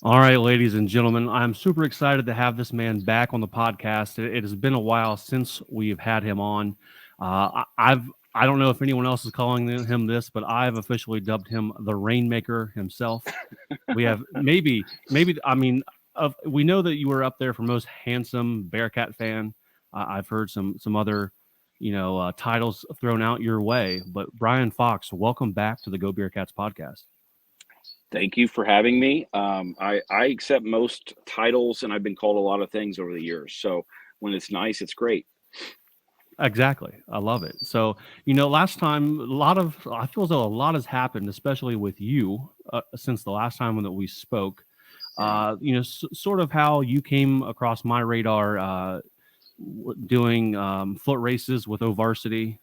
All right, ladies and gentlemen, I'm super excited to have this man back on the podcast. It has been a while since we've had him on. I don't know if anyone else is calling him this, but I've officially dubbed him the Rainmaker himself. We have maybe I mean, we know that you were up there for most handsome Bearcat fan. I've heard some other titles thrown out your way, but Brian Fox, welcome back to the Go Beercats podcast. Thank you for having me. I accept most titles, and I've been called a lot of things over the years. So when it's nice, it's great. Exactly. I love it. So, last time, I feel as though a lot has happened, especially with you, since the last time that we spoke. Yeah, Sort of how you came across my radar doing foot races with O Varsity.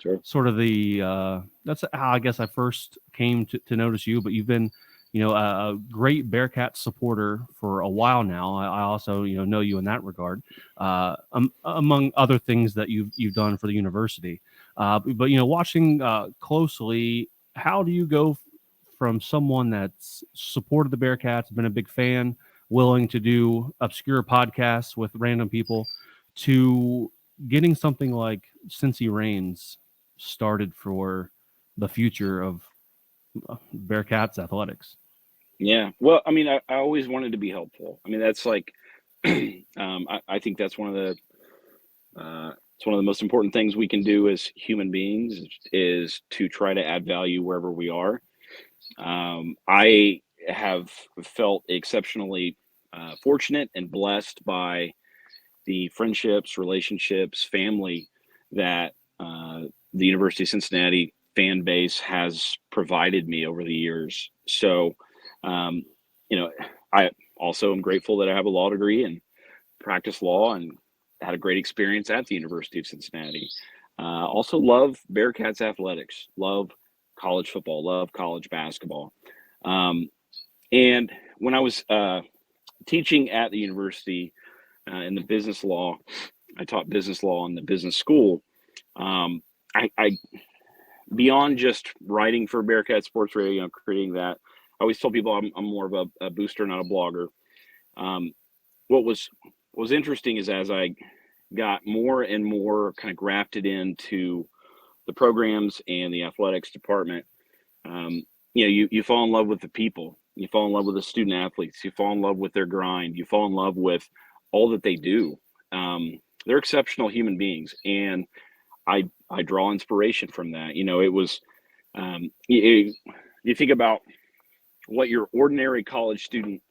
sure. Sort of the that's how I guess I first came to notice you. But you've been, a great Bearcat supporter for a while now. I also know you in that regard, among other things that you've done for the university. But watching closely, how do you go from someone that's supported the Bearcats, been a big fan, willing to do obscure podcasts with random people, to getting something like Cincy Reigns started for the future of Bearcats athletics? Yeah. Well, I mean, I always wanted to be helpful. I mean, that's like, I think that's it's one of the most important things we can do as human beings is to try to add value wherever we are. I have felt exceptionally fortunate and blessed by the friendships, relationships, family that the University of Cincinnati fan base has provided me over the years. So, um, you know, I also am grateful that I have a law degree and practice law and had a great experience at the University of Cincinnati. Also, love Bearcats athletics, love college football, love college basketball. Um, and when I was teaching at the university in the business law, I taught business law in the business school. Um, I beyond just writing for Bearcat Sports Radio, creating that. I always tell people I'm more of a booster, not a blogger. Um, what was interesting is as I got more and more kind of grafted into the programs and the athletics department, um, you fall in love with the people. You fall in love with the student athletes. You fall in love with their grind. You fall in love with all that they do. They're exceptional human beings, and I draw inspiration from that. It was you think about what your ordinary college student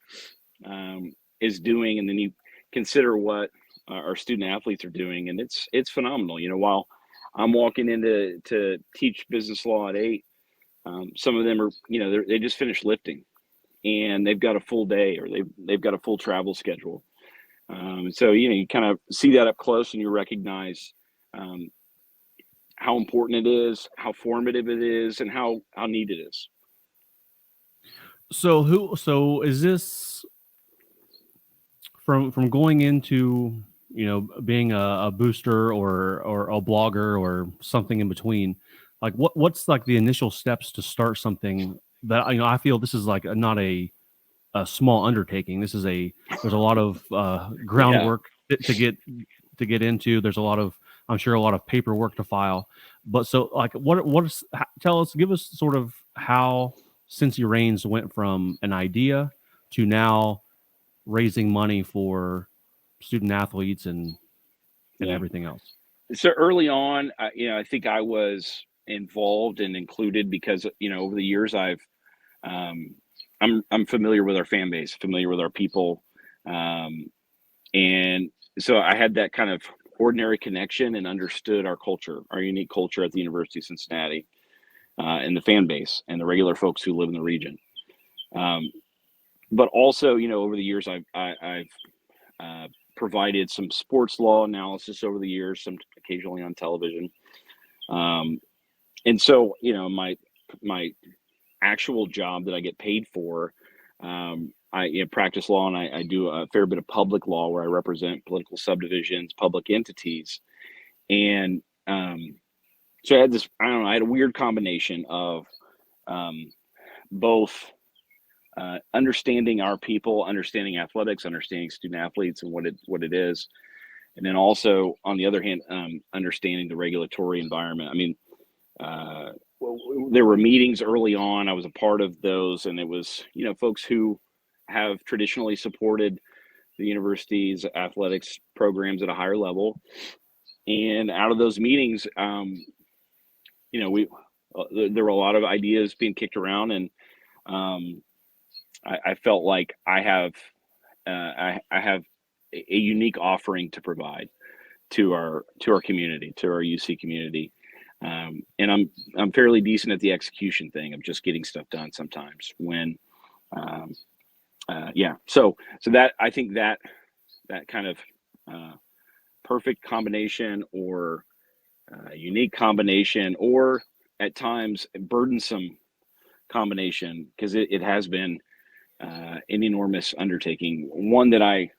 is doing, and then you consider what our student athletes are doing, and it's phenomenal. While I'm walking in to teach business law at 8, some of them are they just finished lifting, and they've got a full day, or they've got a full travel schedule. So you kind of see that up close, and you recognize um, how important it is, how formative it is, and how neat it is. So is this from going into being a booster or a blogger or something in between, like what's like the initial steps to start something that I feel this is like not a small undertaking. There's a lot of Yeah, groundwork to get into. There's a lot of, I'm sure, a lot of paperwork to file. But so like tell us, give us sort of how Cincy Reigns went from an idea to now raising money for student athletes and yeah. everything else. So early on, I think I was involved and included because over the years um, I'm familiar with our fan base, familiar with our people, um, and so I had that kind of ordinary connection and understood our culture, our unique culture at the University of Cincinnati, and the fan base and the regular folks who live in the region. Um, but also, over the years, I've uh, provided some sports law analysis over the years, some occasionally on television. Um, and so, my actual job that I get paid for, I practice law, and I do a fair bit of public law where I represent political subdivisions, public entities, and so I had this. I don't know. I had a weird combination of both understanding our people, understanding athletics, understanding student athletes and what it is. And then also on the other hand, understanding the regulatory environment. I mean, there were meetings early on. I was a part of those, and it was, folks who have traditionally supported the university's athletics programs at a higher level. And out of those meetings, there were a lot of ideas being kicked around, and I felt like I have a unique offering to provide to our community, to our UC community. And I'm fairly decent at the execution thing of just getting stuff done sometimes when, So that, I think that kind of perfect combination, or unique combination, or at times burdensome combination, because it has been an enormous undertaking, one that I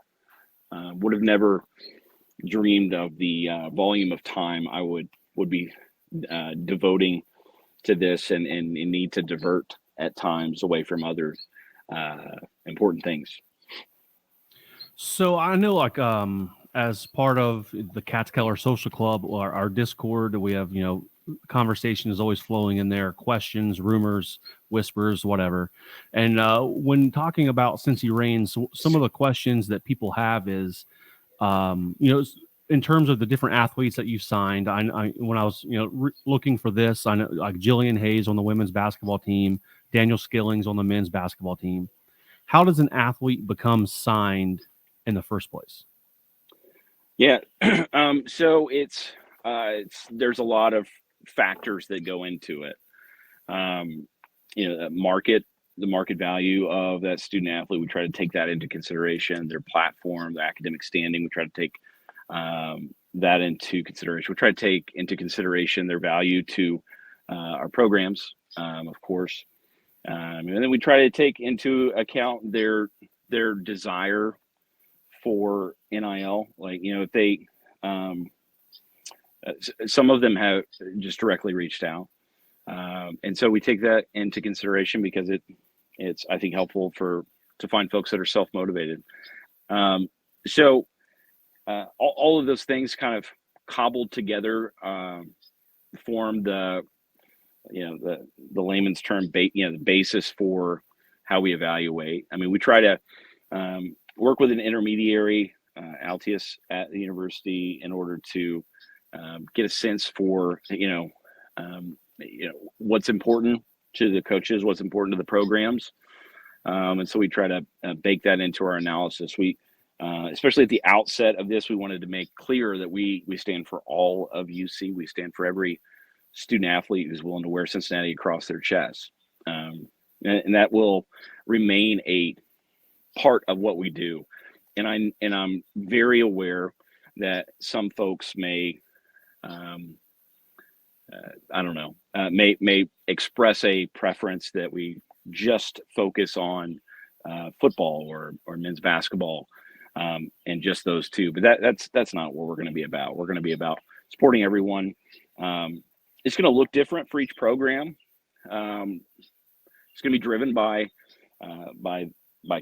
would have never dreamed of the volume of time I would be devoting to this, and need to divert at times away from other important things. So I know, like, as part of the Catskeller Social Club, or our Discord, we have, conversation is always flowing in there, questions, rumors, whispers, whatever. And when talking about Cincy Reigns, some of the questions that people have is, in terms of the different athletes that you signed, I when I was, looking for this, I know like Jillian Hayes on the women's basketball team, Daniel Skillings on the men's basketball team. How does an athlete become signed in the first place? Yeah. So it's there's a lot of factors that go into it. The market value of that student athlete, we try to take that into consideration. Their platform, their academic standing, we try to take that into consideration. We try to take into consideration their value to our programs, of course. And then we try to take into account their desire for NIL. Like, if they, some of them have just directly reached out. And so we take that into consideration, because it's, I think, helpful to find folks that are self-motivated. So all of those things kind of cobbled together, form the layman's term, the basis for how we evaluate. I mean, we try to work with an intermediary, Altius, at the university, in order to get a sense for what's important to the coaches, what's important to the programs, and so we try to bake that into our analysis. We especially at the outset of this, we wanted to make clear that we stand for all of UC. We stand for every student athlete who's willing to wear Cincinnati across their chest, and that will remain a part of what we do. And I'm very aware that some folks may, may express a preference that we just focus on football or men's basketball, and just those two. But that's not what we're going to be about. We're going to be about supporting everyone. It's going to look different for each program. It's going to be driven by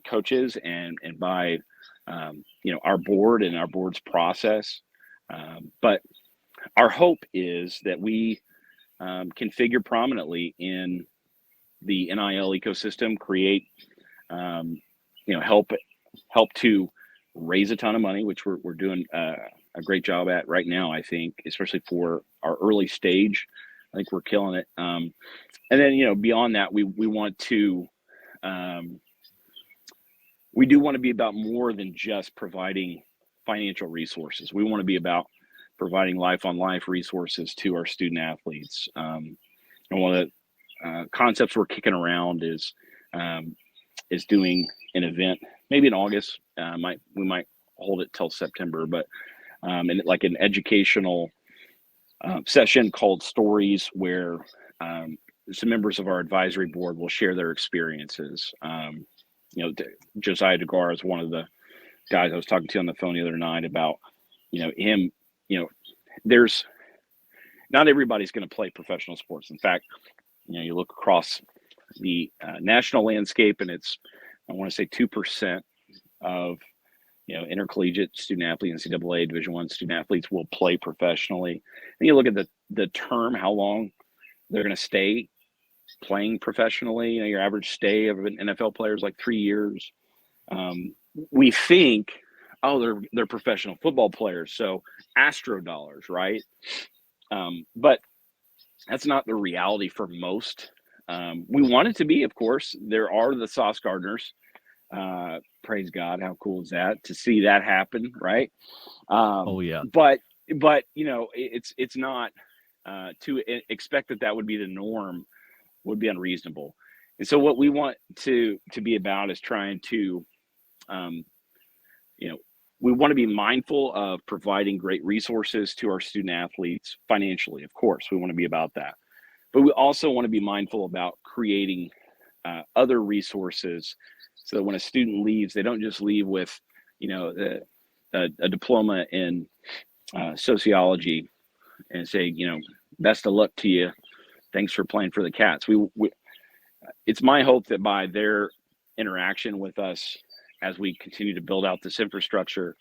coaches and by our board and our board's process. But our hope is that we can figure prominently in the NIL ecosystem, create, help to raise a ton of money, which we're doing a great job at right now, I think, especially for our early stage. I think we're killing it. And then, beyond that, we want to, we do want to be about more than just providing financial resources. We want to be about providing life-on-life resources to our student athletes. And one of the concepts we're kicking around is doing an event, maybe in August. We might hold it till September, but and like an educational session called Stories, where some members of our advisory board will share their experiences. Josiah DeGar is one of the guys I was talking to on the phone the other night about, him. There's not everybody's going to play professional sports. In fact, you look across national landscape, and it's, I want to say 2% of intercollegiate student athletes, NCAA Division I student athletes will play professionally. And you look at the term, how long they're going to stay playing professionally. Your average stay of an NFL player is like 3 years. We think, oh, they're professional football players, so astro dollars, right? But that's not the reality for most. We want it to be, of course. There are the Sauce Gardners. Praise God, how cool is that to see that happen, right? Oh yeah. But it's not to expect that would be the norm would be unreasonable. And so what we want to be about is trying to, we want to be mindful of providing great resources to our student athletes financially. Of course, we want to be about that. But we also want to be mindful about creating other resources so that when a student leaves, they don't just leave with, a diploma in sociology and say, best of luck to you. Thanks for playing for the Cats. It's my hope that by their interaction with us as we continue to build out this infrastructure,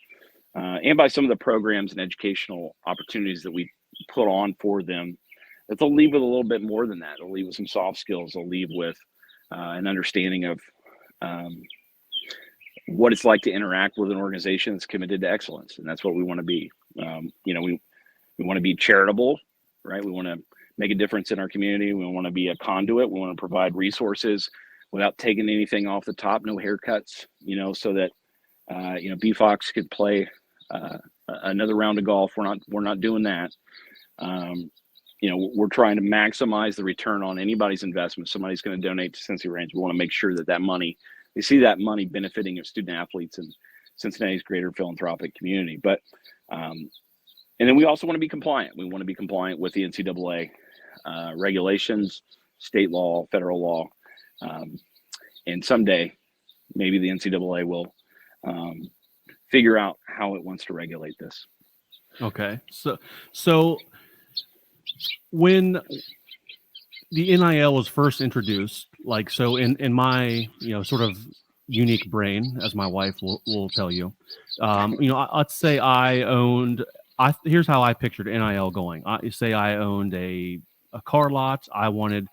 and by some of the programs and educational opportunities that we put on for them, that they'll leave with a little bit more than that. They'll leave with some soft skills. They'll leave with an understanding of what it's like to interact with an organization that's committed to excellence. And that's what we want to be. We want to be charitable, right? We want to make a difference in our community. We want to be a conduit. We want to provide resources without taking anything off the top, no haircuts, so that, B-Fox could play another round of golf. We're not doing that. We're trying to maximize the return on anybody's investment. Somebody's going to donate to Cincy Reigns. We want to make sure that money, they see that money benefiting of student athletes and Cincinnati's greater philanthropic community. But, and then we also want to be compliant. We want to be compliant with the NCAA regulations, state law, federal law. And someday, maybe the NCAA will figure out how it wants to regulate this. Okay. So when the NIL was first introduced, in my, sort of unique brain, as my wife will tell you, let's say here's how I pictured NIL going. Say I owned a car lot. I wanted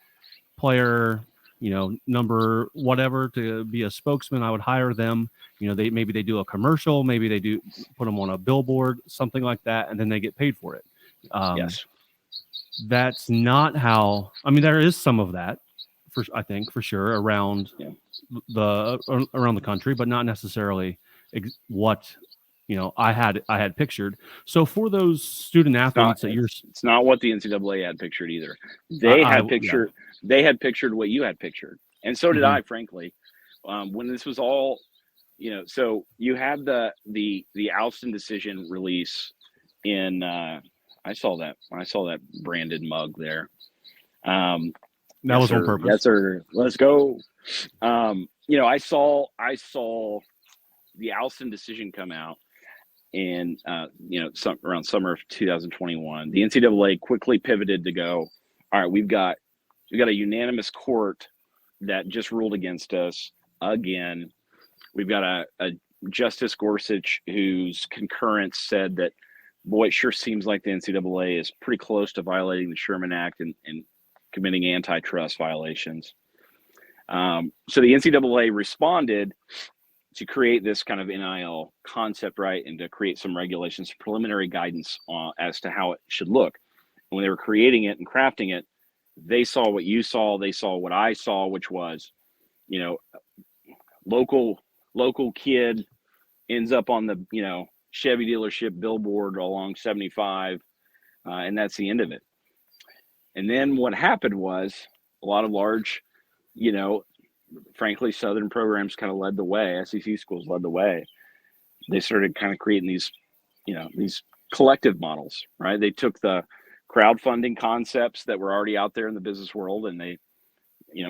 player, number whatever to be a spokesman. I would hire them. Maybe they do a commercial, maybe they do put them on a billboard, something like that, and then they get paid for it. Yes. That's not how. I mean, there is some of that, I think for sure around the country, but not necessarily what I had pictured. So for those student athletes it's not what the NCAA had pictured either. They had pictured what you had pictured, and so did I, frankly. When this was all, so you had the Alston decision release in. I saw that branded mug there. That was on purpose. Yes, sir. Let's go. I saw the Alston decision come out, and around summer of 2021. The NCAA quickly pivoted to go, all right, we've got a unanimous court that just ruled against us again. We've got a Justice Gorsuch whose concurrence said that, boy, it sure seems like the NCAA is pretty close to violating the Sherman Act and committing antitrust violations. So the NCAA responded to create this kind of NIL concept, right, and to create some regulations, preliminary guidance as to how it should look. And when they were creating it and crafting it, they saw what you saw, they saw what I saw, which was, local kid ends up on the, Chevy dealership billboard along 75, and that's the end of it. And then what happened was a lot of large, frankly, Southern programs kind of led the way. SEC schools led the way. They started kind of creating these, these collective models, right? They took the crowdfunding concepts that were already out there in the business world, and they,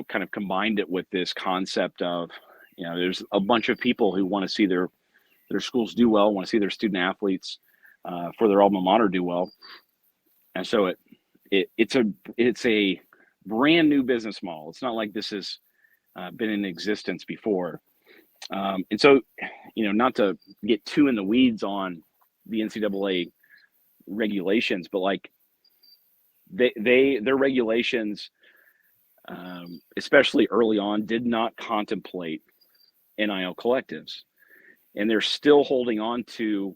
kind of combined it with this concept of, there's a bunch of people who want to see their schools do well, want to see their student athletes for their alma mater do well. And so it's a brand new business model. It's not like this has been in existence before. And so, not to get too in the weeds on the NCAA regulations, but like their regulations, especially early on, did not contemplate NIL collectives, and they're still holding on to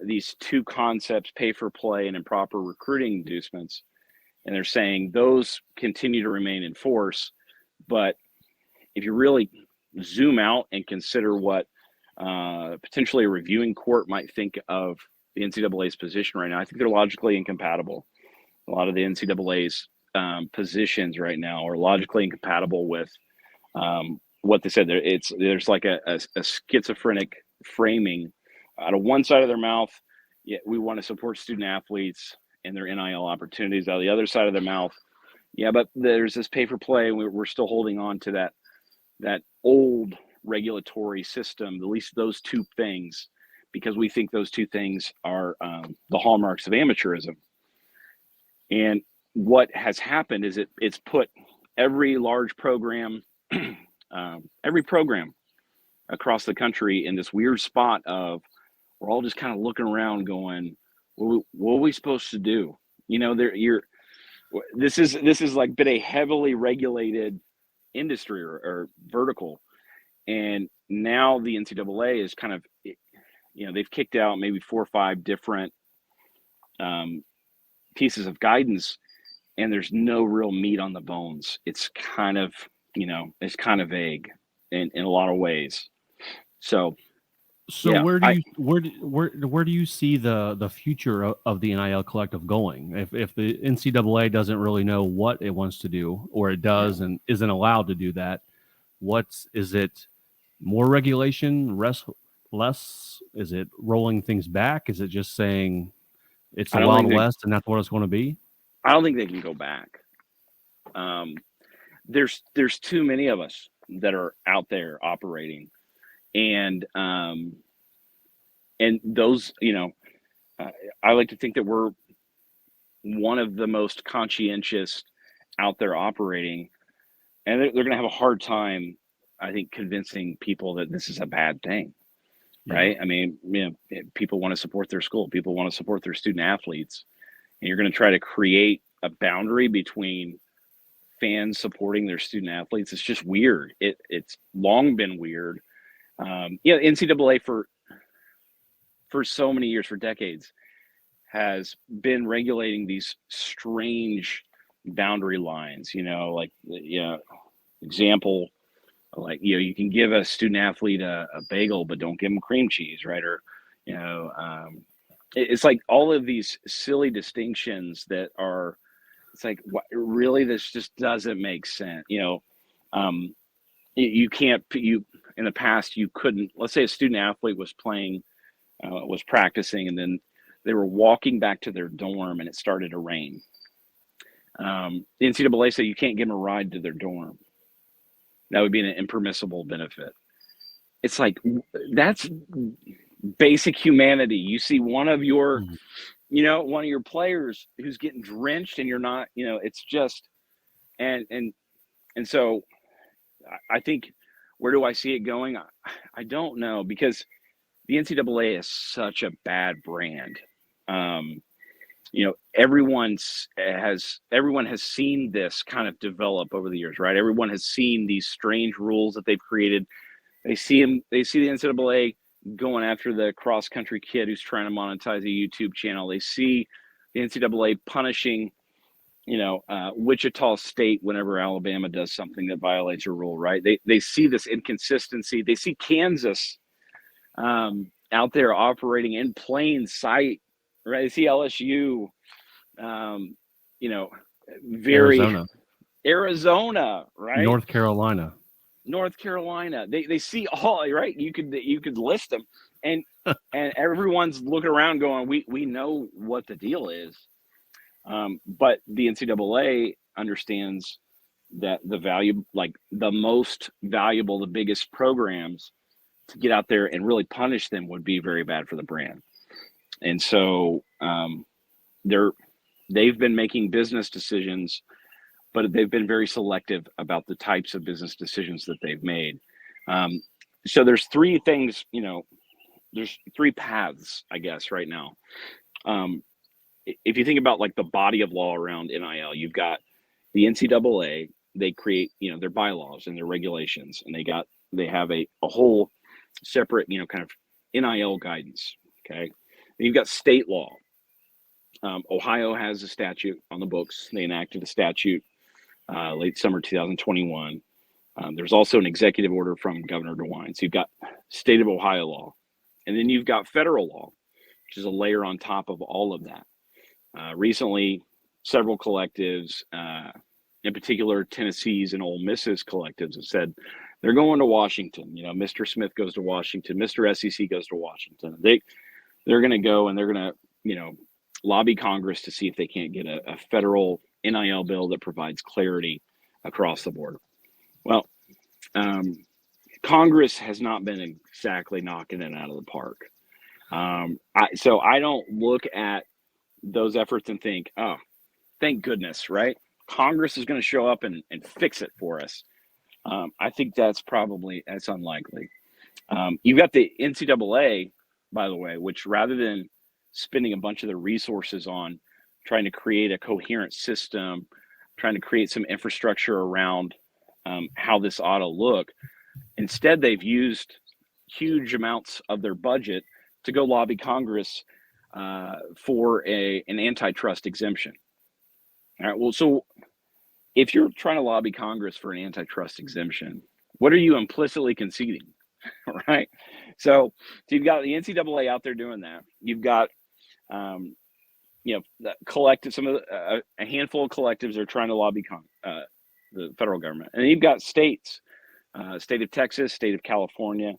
these two concepts: pay for play and improper recruiting inducements. And they're saying those continue to remain in force. But if you really zoom out and consider what potentially a reviewing court might think of the NCAA's position right now, I think they're logically incompatible. A lot of the NCAA's positions right now are logically incompatible with what they said. There's like a schizophrenic framing. Out of one side of their mouth, yeah, we want to support student athletes and their NIL opportunities. Out of the other side of their mouth, yeah, but there's this pay for play, and we're still holding on to that old regulatory system, at least those two things, because we think those two things are the hallmarks of amateurism. And what has happened is it's put every large program, every program across the country in this weird spot of we're all just kind of looking around going, what are we supposed to do? This is like been a heavily regulated industry or vertical. And now the NCAA is kind of, they've kicked out maybe 4 or 5 different pieces of guidance, and there's no real meat on the bones. It's kind of, it's kind of vague in a lot of ways. So yeah, where do you see the future of the NIL collective going? If the NCAA doesn't really know what it wants to do, or it does and isn't allowed to do that, is it more regulation, less? Is it rolling things back? Is it just saying it's the Wild West and that's what it's going to be? I don't think they can go back. There's too many of us that are out there operating, and those, I like to think that we're one of the most conscientious out there operating, and they're going to have a hard time, I think, convincing people that this is a bad thing, right? I mean, people want to support their school, people want to support their student athletes, and you're going to try to create a boundary between fans supporting their student athletes. It's just weird. It's long been weird. NCAA for so many years, for decades, has been regulating these strange boundary lines, example, like, you can give a student athlete a bagel, but don't give them cream cheese, right? Or, it's like all of these silly distinctions that are, it's like, what, really, this just doesn't make sense. You can't, in the past, you couldn't, let's say a student athlete was practicing, and then they were walking back to their dorm and it started to rain. The NCAA said you can't give them a ride to their dorm. That would be an impermissible benefit. It's like, that's basic humanity. You see one of your, one of your players who's getting drenched and you're not, it's just, and so I think, where do I see it going? I don't know, because the NCAA is such a bad brand. Everyone has seen this kind of develop over the years, right? Everyone has seen these strange rules that they've created. They see the NCAA going after the cross-country kid who's trying to monetize a YouTube channel. They see the NCAA punishing, Wichita State whenever Alabama does something that violates a rule, right? They see this inconsistency. They see Kansas out there operating in plain sight, right? They see LSU, Arizona, right? North Carolina. They see all, right? You could list them, and everyone's looking around going, we know what the deal is. But the NCAA understands that the value, like the most valuable, the biggest programs, to get out there and really punish them would be very bad for the brand. And so they've been making business decisions but they've been very selective about the types of business decisions that they've made. So there's three things, there's three paths, I guess, right now. If you think about like the body of law around NIL, you've got the NCAA. They create, their bylaws and their regulations, and they have a whole separate, kind of NIL guidance. Okay, and you've got state law. Ohio has a statute on the books. They enacted a statute late summer 2021. There's also an executive order from Governor DeWine. So you've got state of Ohio law, and then you've got federal law, which is a layer on top of all of that. Recently, several collectives, in particular Tennessee's and Ole Miss's collectives, have said they're going to Washington. Mr. Smith goes to Washington, Mr. SEC goes to Washington. They're going to go and they're going to, lobby Congress to see if they can't get a federal NIL bill that provides clarity across the board. Well, Congress has not been exactly knocking it out of the park. So I don't look at those efforts and think, oh, thank goodness, right? Congress is going to show up and fix it for us. I think that's unlikely. You've got the NCAA, by the way, which rather than spending a bunch of their resources on trying to create a coherent system, trying to create some infrastructure around how this ought to look, instead they've used huge amounts of their budget to go lobby Congress for an antitrust exemption. All right. Well, so if you're trying to lobby Congress for an antitrust exemption, what are you implicitly conceding? Right. So you've got the NCAA out there doing that. You've got, collective, a handful of collectives are trying to lobby the federal government, and then you've got states, state of Texas, state of California.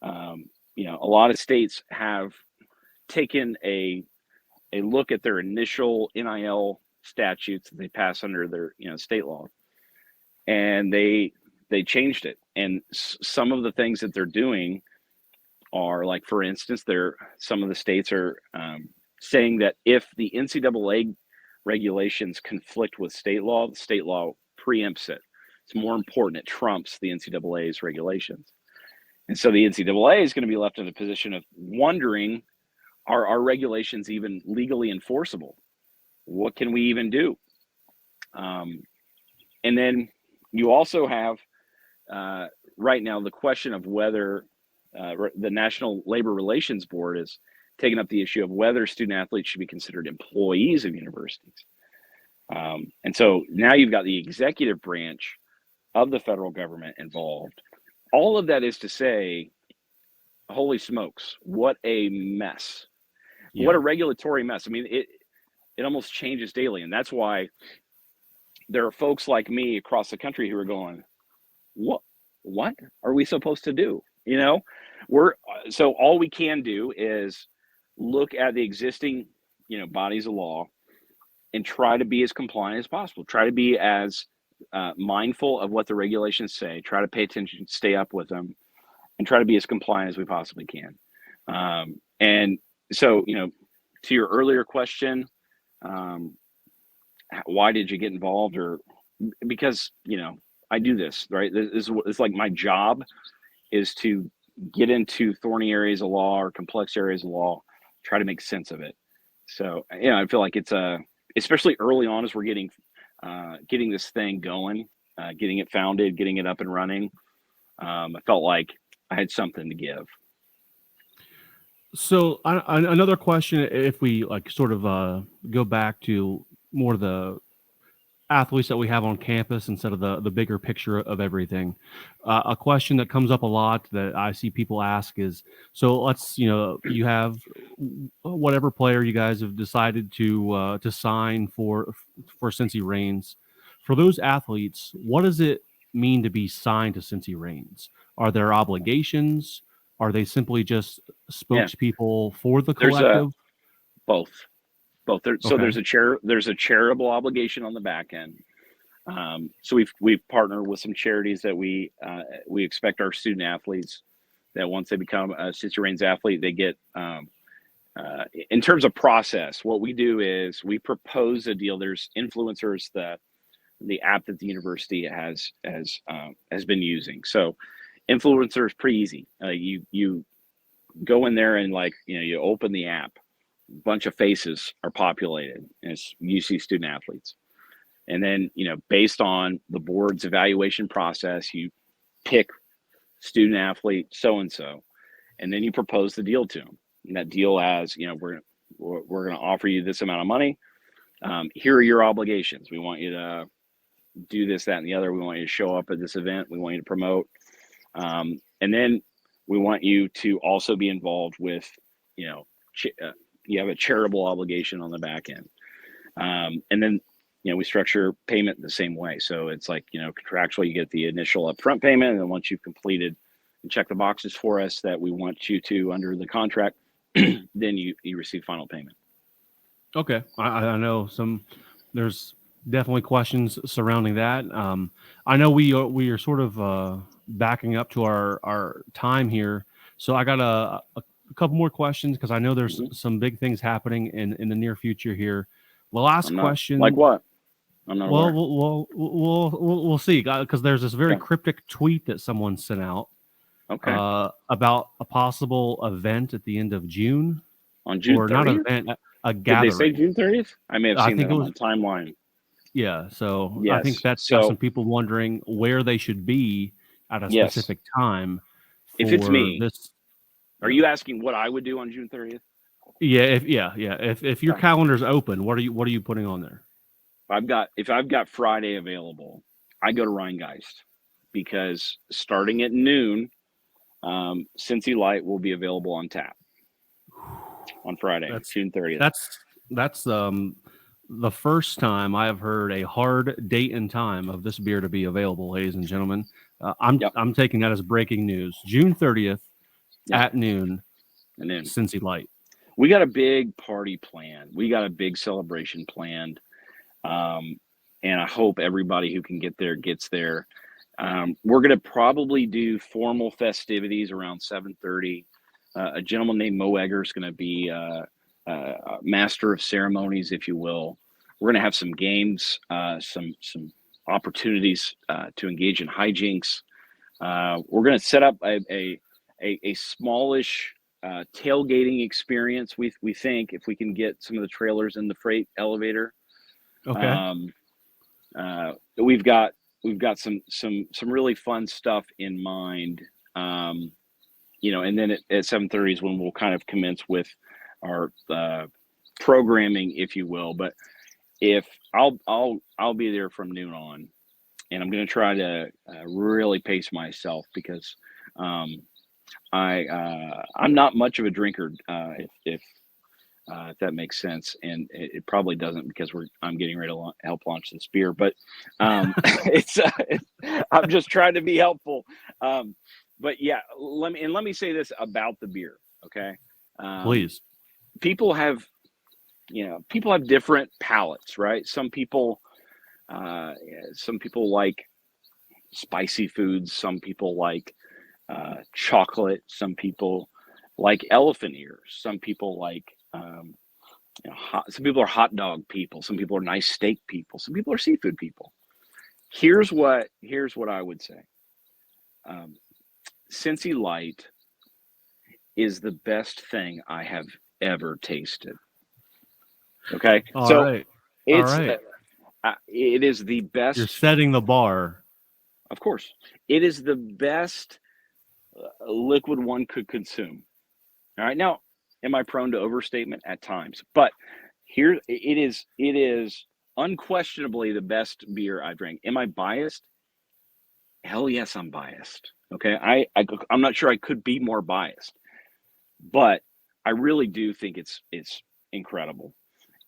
A lot of states have taken a look at their initial NIL statutes that they pass under their state law, and they changed it. And some of the things that they're doing are, like, for instance, some of the states are saying that if the NCAA regulations conflict with state law, the state law preempts it. It's more important. It trumps the NCAA's regulations. And so the NCAA is going to be left in a position of wondering, are our regulations even legally enforceable? What can we even do? And then you also have right now the question of whether the National Labor Relations Board is taking up the issue of whether student athletes should be considered employees of universities. And so now you've got the executive branch of the federal government involved. All of that is to say, holy smokes, what a mess. Yeah. What a regulatory mess. I mean, it almost changes daily. And that's why there are folks like me across the country who are going, what are we supposed to do? So all we can do is look at the existing, bodies of law and try to be as compliant as possible. Try to be as mindful of what the regulations say. Try to pay attention, stay up with them, and try to be as compliant as we possibly can. And so, to your earlier question, why did you get involved? Or because, I do this, right? It's like my job is to get into thorny areas of law or complex areas of law, try to make sense of it. So, I feel like it's especially early on as we're getting this thing going, getting it founded, getting it up and running. I felt like I had something to give. So another question, if we sort of go back to more of the athletes that we have on campus instead of the bigger picture of everything, a question that comes up a lot that I see people ask is, so let's, you have whatever player you guys have decided to sign for Cincy Reigns. For those athletes, what does it mean to be signed to Cincy Reigns? Are there obligations? Are they simply just spokespeople for the collective? Both. So there's a charitable obligation on the back end. So we've partnered with some charities that we expect our student athletes that once they become a Cincy Reigns athlete, they get. In terms of process, what we do is we propose a deal. There's influencers that the app that the university has been using. So influencer is pretty easy. You go in there and you open the app, a bunch of faces are populated, and it's UC student athletes. And then, based on the board's evaluation process, you pick student athlete so-and-so, and then you propose the deal to them. And that deal as, we're going to offer you this amount of money. Here are your obligations. We want you to do this, that, and the other. We want you to show up at this event. We want you to promote. And then we want you to also be involved with, you have a charitable obligation on the back end. And then, we structure payment the same way. So it's like, contractually, you get the initial upfront payment. And then once you've completed and check the boxes for us that we want you to under the contract, then you receive final payment. Okay. I know there's definitely questions surrounding that. I know we are sort of backing up to our time here. So I got a couple more questions because I know there's some big things happening in the near future here. The last question. Like what? I'm not aware. We'll see, because there's this very cryptic tweet that someone sent out. Okay. About a possible event at the end of June. On June 30th? Or not an event, a gathering. Did they say June 30th? I may have seen that on my timeline. Yeah, so yes. I think that's got some people wondering where they should be at a specific time. If it's me, are you asking what I would do on June 30th? Yeah, if your calendar's open, what are you putting on there? If I've got Friday available, I go to Rhinegiest, because starting at noon, Cincy Light will be available on tap on Friday, June 30th. That's the first time I have heard a hard date and time of this beer to be available, ladies and gentlemen. I'm taking that as breaking news. June 30th at noon, Cincy Light. We got a big party planned. We got a big celebration planned. And I hope everybody who can get there gets there. We're going to probably do formal festivities around 7:30. A gentleman named Mo Egger is going to be master of ceremonies, if you will. We're going to have some games, some opportunities to engage in hijinks. We're going to set up a smallish tailgating experience. We think, if we can get some of the trailers in the freight elevator. Okay. We've got some really fun stuff in mind. And then at 7:30 is when we'll kind of commence with our programming, if you will. But if I'll be there from noon on, and I'm going to try to really pace myself, because I'm not much of a drinker, if that makes sense, and it probably doesn't, because I'm getting ready to help launch this beer. But it's I'm just trying to be helpful. But yeah, let me say this about the beer, okay? Please. People have different palates, right? Some people like spicy foods. Some people like chocolate. Some people like elephant ears. Some people like some people are hot dog people. Some people are nice steak people. Some people are seafood people. Here's what I would say. Cincy Light is the best thing I have ever tasted. Okay, it is the best. You're setting the bar. Of course, it is the best liquid one could consume. All right, now, am I prone to overstatement at times? But here it is unquestionably the best beer I've drank. Am I biased? Hell yes, I'm biased. Okay, I'm not sure I could be more biased, but I really do think it's incredible,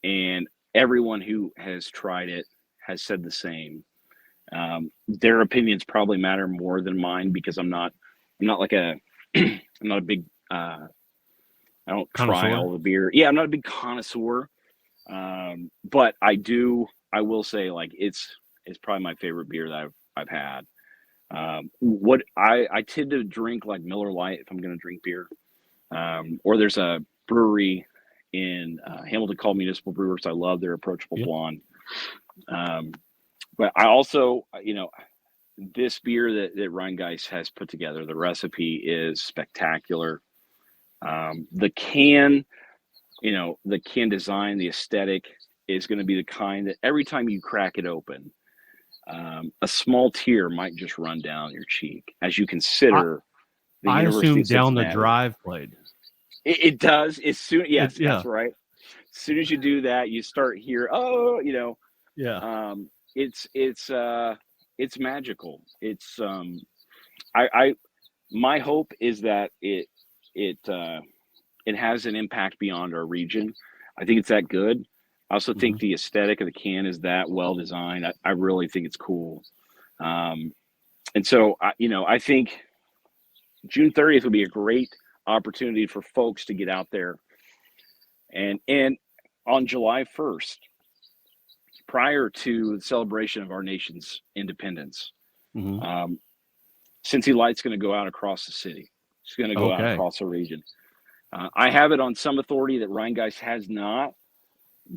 and everyone who has tried it has said the same. Their opinions probably matter more than mine, because I'm not like I'm not a big I don't try all the beer. Yeah, I'm not a big connoisseur, but I will say, like, it's probably my favorite beer that I've had. What I tend to drink, like, Miller Lite if I'm going to drink beer, or there's a brewery in Hamilton called Municipal Brewers. I love their approachable blonde. But I also, this beer that Rhinegeist has put together, the recipe is spectacular. The can, the can design, the aesthetic is going to be the kind that every time you crack it open, a small tear might just run down your cheek as you consider the I University assume of down the Cincinnati. drive played. It does. As soon, yes, Yeah. that's right. As soon as you do that, you start hear, Yeah. it's magical. It's I my hope is that it has an impact beyond our region. I think it's that good. I also think the aesthetic of the can is that well designed. I really think it's cool. And so I think June 30th would be a great opportunity for folks to get out there. And on July 1st, prior to the celebration of our nation's independence, Cincy Light's going to go out across the city. It's going to go out across the region. I have it on some authority that Rhinegeist has not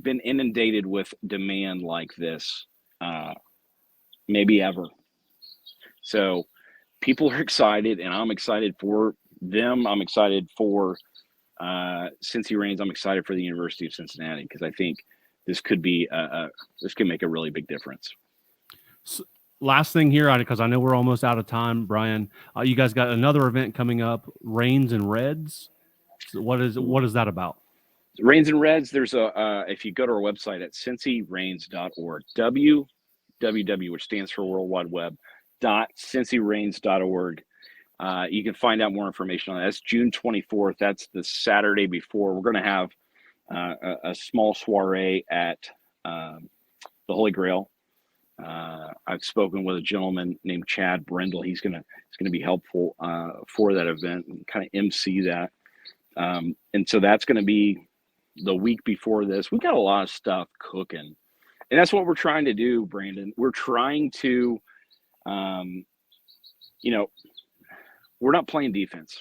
been inundated with demand like this, maybe ever. So people are excited, and I'm excited for them. I'm excited for Cincy Reigns. I'm excited for the University of Cincinnati because I think this could be this could make a really big difference. So, last thing here, because I know we're almost out of time, Brian. You guys got another event coming up, Rains and Reds. So what is that about? Rains and Reds. There's if you go to our website at cincyreigns.org, www, which stands for World Wide Web, .cincyreigns.org. You can find out more information on that. That's June 24th. That's the Saturday before. We're going to have a small soiree at the Holy Grail. I've spoken with a gentleman named Chad Brindle. He's going to be helpful for that event and kind of MC that. And so that's going to be the week before this. We've got a lot of stuff cooking, and that's what we're trying to do, Brandon. We're trying to, we're not playing defense,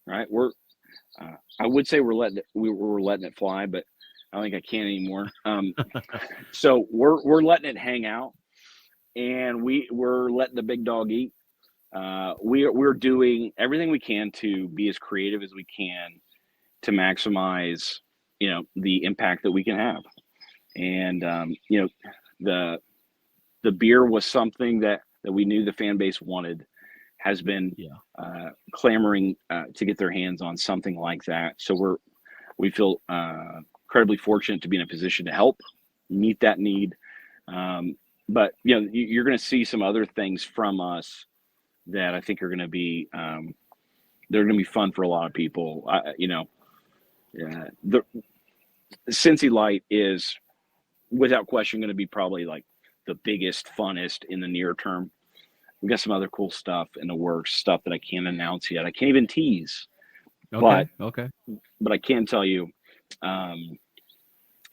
right? I would say we're letting it fly, but I don't think I can anymore. So we're letting it hang out, and we're letting the big dog eat. We're doing everything we can to be as creative as we can to maximize, the impact that we can have. And the beer was something that we knew the fan base wanted, has been clamoring to get their hands on something like that. So we feel incredibly fortunate to be in a position to help meet that need. But you're going to see some other things from us that I think are going to be they're going to be fun for a lot of people. The Cincy Light is without question going to be probably like the biggest, funnest in the near term. We got some other cool stuff in the works, stuff that I can't announce yet. I can't even tease. But I can tell you,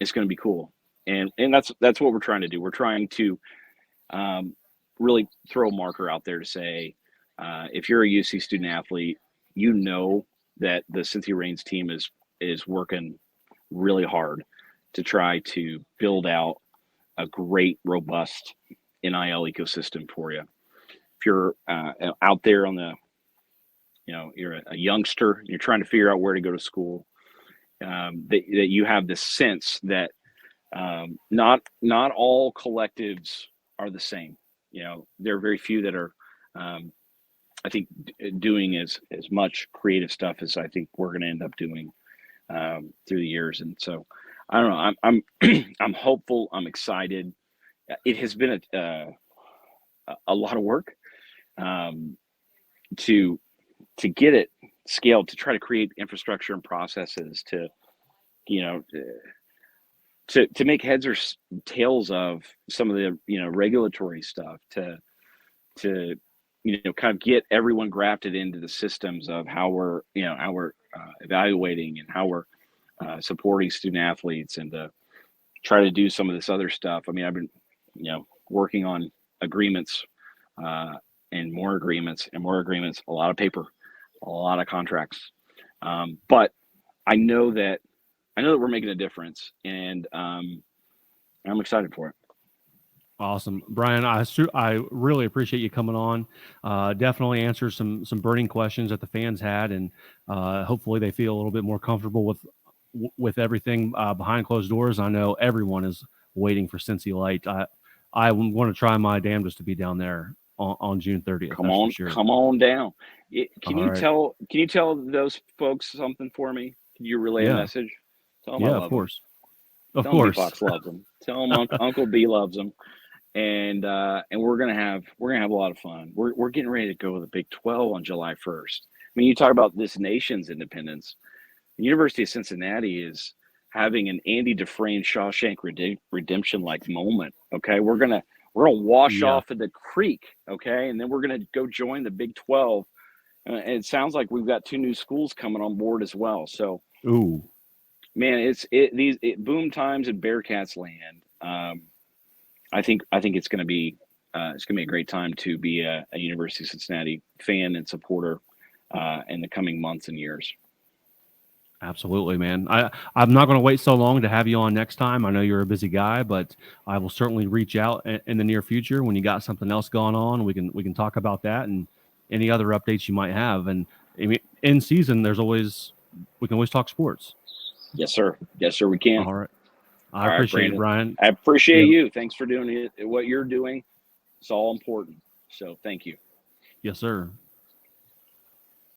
it's going to be cool, and that's what we're trying to do. We're trying to really throw a marker out there to say, if you're a UC student athlete, that the Cincy Reigns team is working really hard to try to build out a great, robust NIL ecosystem for you. If you're out there on the, you're a youngster, you're trying to figure out where to go to school, that you have this sense that not all collectives are the same. There are very few that are, I think, doing as much creative stuff as I think we're going to end up doing through the years. And so, I don't know. I'm hopeful. I'm excited. It has been a lot of work to get it scaled, to try to create infrastructure and processes to make heads or tails of some of the regulatory stuff, to kind of get everyone grafted into the systems of how we're evaluating and how we're supporting student athletes, and to try to do some of this other stuff. I mean, I've been working on agreements and more agreements, a lot of paper, a lot of contracts, but I know that we're making a difference, and I'm excited for it. Awesome, Brian. I really appreciate you coming on. Definitely answered some burning questions that the fans had, and hopefully they feel a little bit more comfortable with everything behind closed doors. I know everyone is waiting for Cincy Light. I want to try my damnedest to be down there on June 30th. Come That's for on, sure. come on down. Can All you right. tell those folks something for me? Can you relay a Yeah. message? Tell them I Yeah. Of love them. course. Of Tell them B course. Fox loves them. Tell them Uncle B loves them. And we're gonna have a lot of fun. We're getting ready to go to the Big 12 on July 1st. I mean, you talk about this nation's independence. The University of Cincinnati is having an Andy Dufresne Shawshank Redemption like moment. Okay, we're gonna wash Yeah. off of the creek. Okay, and then we're gonna go join the Big 12. And it sounds like we've got two new schools coming on board as well. So, Ooh. man, boom times in Bearcats land. I think it's going to be a great time to be a University of Cincinnati fan and supporter in the coming months and years. Absolutely, man. I'm not going to wait so long to have you on next time. I know you're a busy guy, but I will certainly reach out in the near future when you got something else going on. We can talk about that and any other updates you might have. And I mean, in season, we can always talk sports. Yes, sir. Yes, sir. We can. All right. I All right, appreciate it, Brandon. Brian. I appreciate Yeah. you. Thanks for doing it. What you're doing. It's all important. So thank you. Yes, sir.